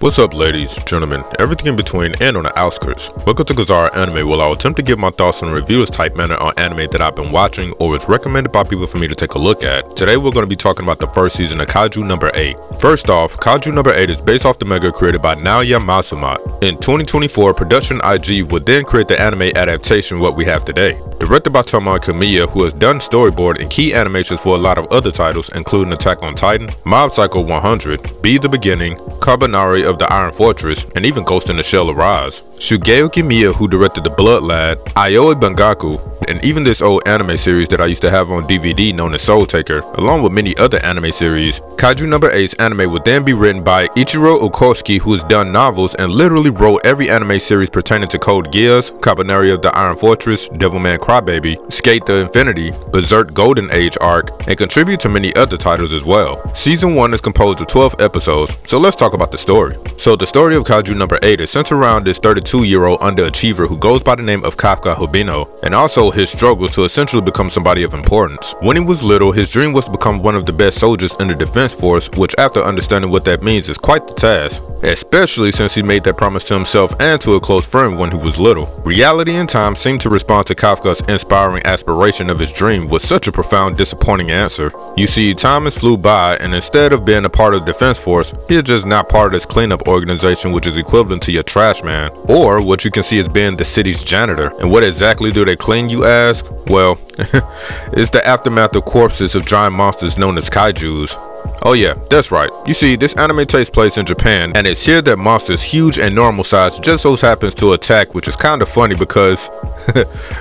What's up, ladies, gentlemen, everything in between and on the outskirts. Welcome to Gazara Anime, where I'll attempt to give my thoughts in a reviewers type manner on anime that I've been watching or is recommended by people for me to take a look at. Today we're going to be talking about the first season of Kaiju No. 8. First off, Kaiju No. 8 is based off the manga created by Naoya Matsumoto. In 2024, Production IG would then create the anime adaptation what we have today. Directed by Tomoe Kamiya, who has done storyboard and key animations for a lot of other titles, including Attack on Titan, Mob Psycho 100, Be the Beginning, Carbonari of the Iron Fortress, and even Ghost in the Shell Arise. Shugeo Kimiya, who directed The Blood Lad, Aioi Bangaku, and even this old anime series that I used to have on DVD known as Soul Taker, along with many other anime series. Kaiju No. 8's anime would then be written by Ichiro Okosuki, who has done novels and literally wrote every anime series pertaining to Code Geass, Carbonari of the Iron Fortress, Devilman Crybaby, Skate the Infinity, Berserk Golden Age arc, and contribute to many other titles as well. Season 1 is composed of 12 episodes, so let's talk about the story. So the story of Kaiju No. 8 is centered around this 32-year-old underachiever who goes by the name of Kafka Hobino, and also his struggles to essentially become somebody of importance. When he was little, his dream was to become one of the best soldiers in the defense force, which after understanding what that means is quite the task, especially since he made that promise to himself and to a close friend when he was little. Reality and time seemed to respond to Kafka's inspiring aspiration of his dream with such a profound disappointing answer. You see, time has flew by, and instead of being a part of the defense force, he is just not part of this cleanup organization, which is equivalent to your trash man, or what you can see as being the city's janitor. And what exactly do they clean, you ask? Well, it's the aftermath of corpses of giant monsters known as kaijus. Oh yeah, that's right. You see, this anime takes place in Japan, and it's here that monsters huge and normal size just so happens to attack, which is kind of funny because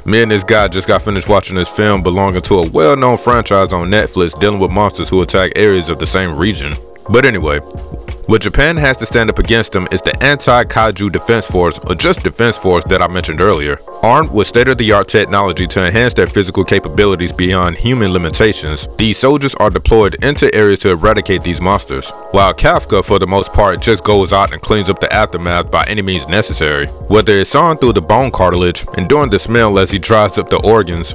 me and this guy just got finished watching this film belonging to a well-known franchise on Netflix dealing with monsters who attack areas of the same region. But anyway, what Japan has to stand up against them is the anti-kaiju defense force, or just defense force that I mentioned earlier. Armed with state-of-the-art technology to enhance their physical capabilities beyond human limitations, these soldiers are deployed into areas to eradicate these monsters, while Kafka for the most part just goes out and cleans up the aftermath by any means necessary. Whether it's sawing through the bone cartilage, enduring the smell as he dries up the organs,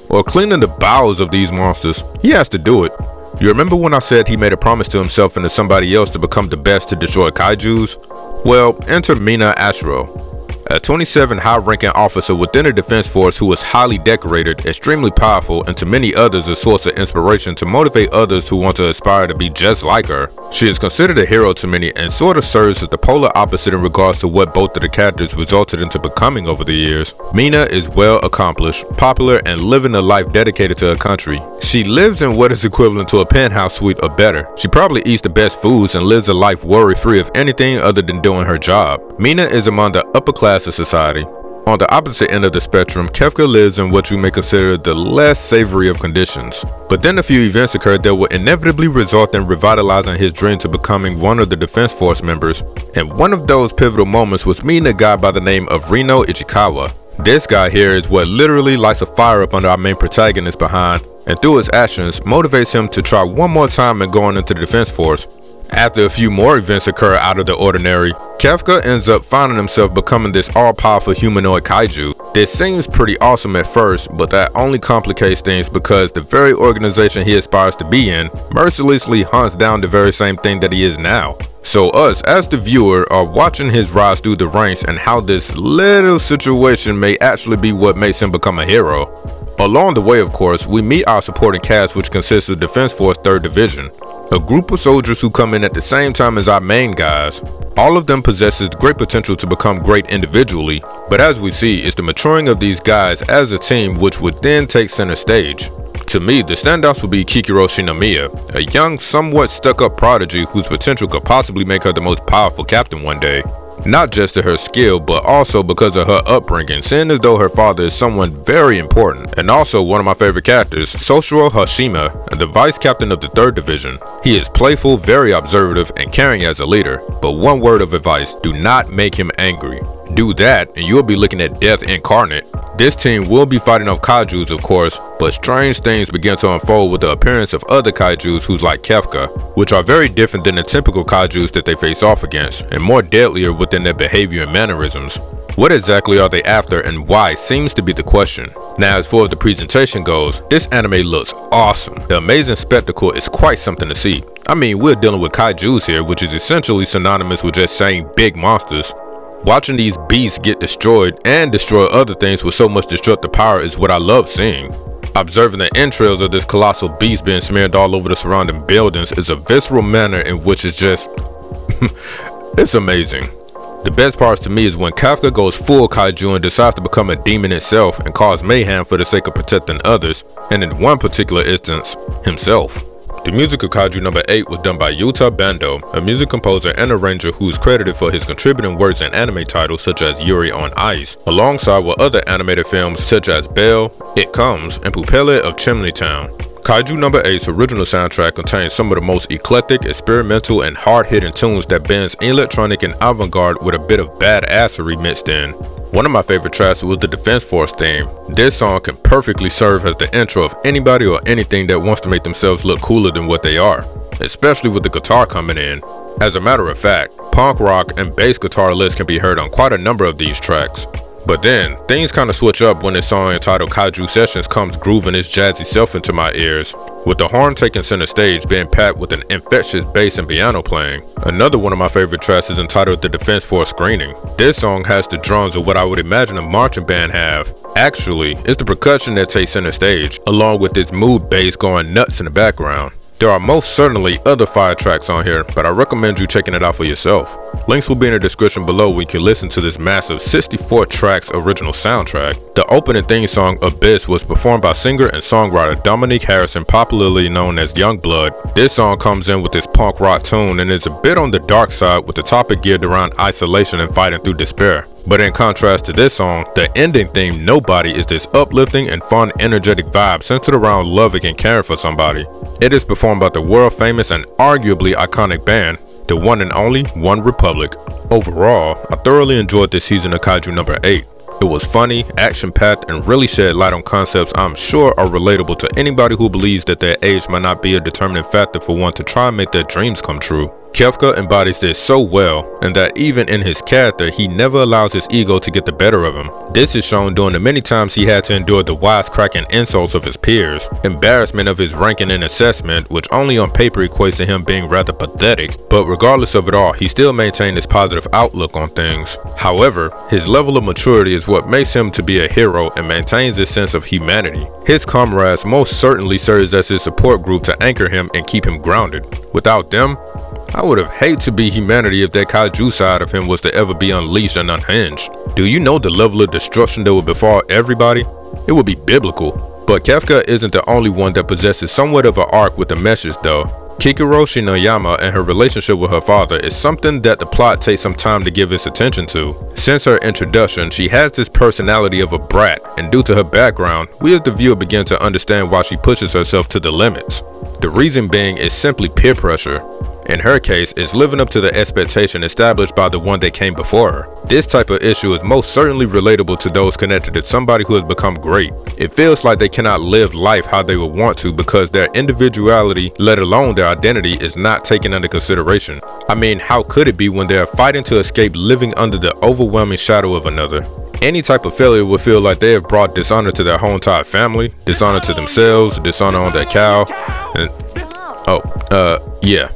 or cleaning the bowels of these monsters, he has to do it. You remember when I said he made a promise to himself and to somebody else to become the best to destroy kaijus? Well, enter Mina Ashiro, a 27 high-ranking officer within a defense force who is highly decorated, extremely powerful, and to many others a source of inspiration to motivate others who want to aspire to be just like her. She is considered a hero to many and sort of serves as the polar opposite in regards to what both of the characters resulted into becoming over the years. Mina is well accomplished, popular, and living a life dedicated to her country. She lives in what is equivalent to a penthouse suite or better. She probably eats the best foods and lives a life worry-free of anything other than doing her job. Mina is among the upper class of society. On the opposite end of the spectrum, Kefka lives in what you may consider the less savory of conditions. But then a few events occurred that would inevitably result in revitalizing his dream to becoming one of the defense force members. And one of those pivotal moments was meeting a guy by the name of Rino Ichikawa. This guy here is what literally lights a fire up under our main protagonist behind, and through his actions motivates him to try one more time in going into the defense force. After a few more events occur out of the ordinary, Kafka ends up finding himself becoming this all-powerful humanoid kaiju. This seems pretty awesome at first, but that only complicates things because the very organization he aspires to be in mercilessly hunts down the very same thing that he is now. So us, as the viewer, are watching his rise through the ranks and how this little situation may actually be what makes him become a hero. Along the way, of course, we meet our supporting cast, which consists of Defense Force 3rd Division, a group of soldiers who come in at the same time as our main guys. All of them possesses great potential to become great individually, but as we see, it's the maturing of these guys as a team which would then take center stage. To me, the standouts would be Kikiro Shinomiya, a young, somewhat stuck-up prodigy whose potential could possibly make her the most powerful captain one day. Not just to her skill, but also because of her upbringing, seeing as though her father is someone very important. And also one of my favorite characters, Soshiro Hashima, the vice captain of the 3rd Division. He is playful, very observative, and caring as a leader. But one word of advice, do not make him angry. Do that and you'll be looking at death incarnate. This team will be fighting off kaijus, of course, but strange things begin to unfold with the appearance of other kaijus who's like Kefka, which are very different than the typical kaijus that they face off against, and more deadlier within their behavior and mannerisms. What exactly are they after and why seems to be the question. Now, as far as the presentation goes, this anime looks awesome. The amazing spectacle is quite something to see. I mean, we're dealing with kaijus here, which is essentially synonymous with just saying big monsters. Watching these beasts get destroyed and destroy other things with so much destructive power is what I love seeing. Observing the entrails of this colossal beast being smeared all over the surrounding buildings is a visceral manner in which it's just it's amazing. The best parts to me is when Kafka goes full kaiju and decides to become a demon itself and cause mayhem for the sake of protecting others, and in one particular instance, himself. The music of Kaiju No. 8 was done by Yuta Bando, a music composer and arranger who is credited for his contributing works in anime titles such as Yuri on Ice, alongside with other animated films such as Belle, It Comes, and Pupele of Chimney Town. Kaiju No. 8's original soundtrack contains some of the most eclectic, experimental, and hard-hitting tunes that blends electronic and avant-garde with a bit of badassery mixed in. One of my favorite tracks was the Defense Force theme. This song can perfectly serve as the intro of anybody or anything that wants to make themselves look cooler than what they are, especially with the guitar coming in. As a matter of fact, punk rock and bass guitar licks can be heard on quite a number of these tracks. But then, things kinda switch up when this song entitled Kaiju Sessions comes grooving its jazzy self into my ears, with the horn taking center stage being packed with an infectious bass and piano playing. Another one of my favorite tracks is entitled The Defense Force Screening. This song has the drums of what I would imagine a marching band have. Actually, it's the percussion that takes center stage, along with this mood bass going nuts in the background. There are most certainly other fire tracks on here, but I recommend you checking it out for yourself. Links will be in the description below where you can listen to this massive 64 tracks original soundtrack. The opening theme song, Abyss, was performed by singer and songwriter Dominique Harrison, popularly known as Youngblood. This song comes in with this punk rock tune and is a bit on the dark side, with the topic geared around isolation and fighting through despair. But in contrast to this song, the ending theme, Nobody, is this uplifting and fun, energetic vibe centered around loving and caring for somebody. It is performed by the world famous and arguably iconic band, the one and only One Republic. Overall, I thoroughly enjoyed this season of Kaiju No. 8. It was funny, action-packed, and really shed light on concepts I'm sure are relatable to anybody who believes that their age might not be a determining factor for one to try and make their dreams come true. Kefka embodies this so well, and that even in his character, he never allows his ego to get the better of him. This is shown during the many times he had to endure the wisecracking insults of his peers, embarrassment of his ranking and assessment, which only on paper equates to him being rather pathetic, but regardless of it all, he still maintained his positive outlook on things. However, his level of maturity is what makes him to be a hero and maintains this sense of humanity. His comrades most certainly serves as his support group to anchor him and keep him grounded. Without them, I would have hated to be humanity if that kaiju side of him was to ever be unleashed and unhinged. Do you know the level of destruction that would befall everybody? It would be biblical. But Kefka isn't the only one that possesses somewhat of an arc with a message though. Kikuro Shinoyama and her relationship with her father is something that the plot takes some time to give its attention to. Since her introduction, she has this personality of a brat, and due to her background, we as the viewer begin to understand why she pushes herself to the limits. The reason being is simply peer pressure. In her case, it's living up to the expectation established by the one that came before her. This type of issue is most certainly relatable to those connected to somebody who has become great. It feels like they cannot live life how they would want to because their individuality, let alone their identity, is not taken into consideration. I mean, how could it be when they are fighting to escape living under the overwhelming shadow of another? Any type of failure would feel like they have brought dishonor to their whole entire family, dishonor to themselves, dishonor on their cow, and yeah.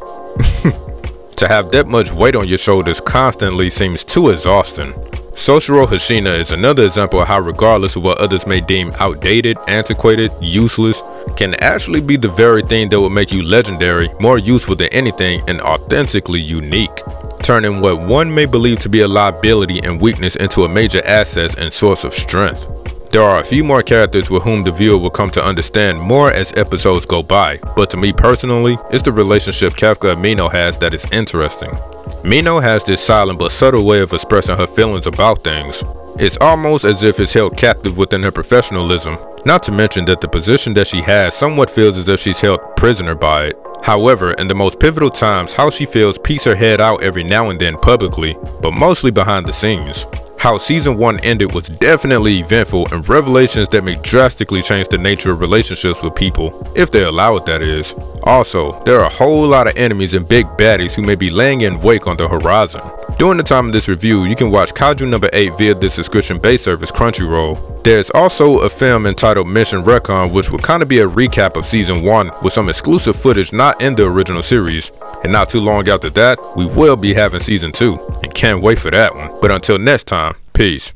To have that much weight on your shoulders constantly seems too exhausting. Soshiro Hashina is another example of how, regardless of what others may deem outdated, antiquated, useless, can actually be the very thing that will make you legendary, more useful than anything, and authentically unique, turning what one may believe to be a liability and weakness into a major asset and source of strength. There are a few more characters with whom the viewer will come to understand more as episodes go by, but to me personally, it's the relationship Kefka and Mino has that is interesting. Mino has this silent but subtle way of expressing her feelings about things. It's almost as if it's held captive within her professionalism, not to mention that the position that she has somewhat feels as if she's held prisoner by it. However, in the most pivotal times, how she feels peeks her head out every now and then publicly, but mostly behind the scenes. How season 1 ended was definitely eventful, and revelations that may drastically change the nature of relationships with people, if they allow it, that is. Also, there are a whole lot of enemies and big baddies who may be laying in wake on the horizon. During the time of this review, you can watch Kaiju No. 8 via the subscription-based service Crunchyroll. There's also a film entitled Mission Recon, which will kind of be a recap of season 1 with some exclusive footage not in the original series. And not too long after that, we will be having season 2, and can't wait for that one. But until next time, peace.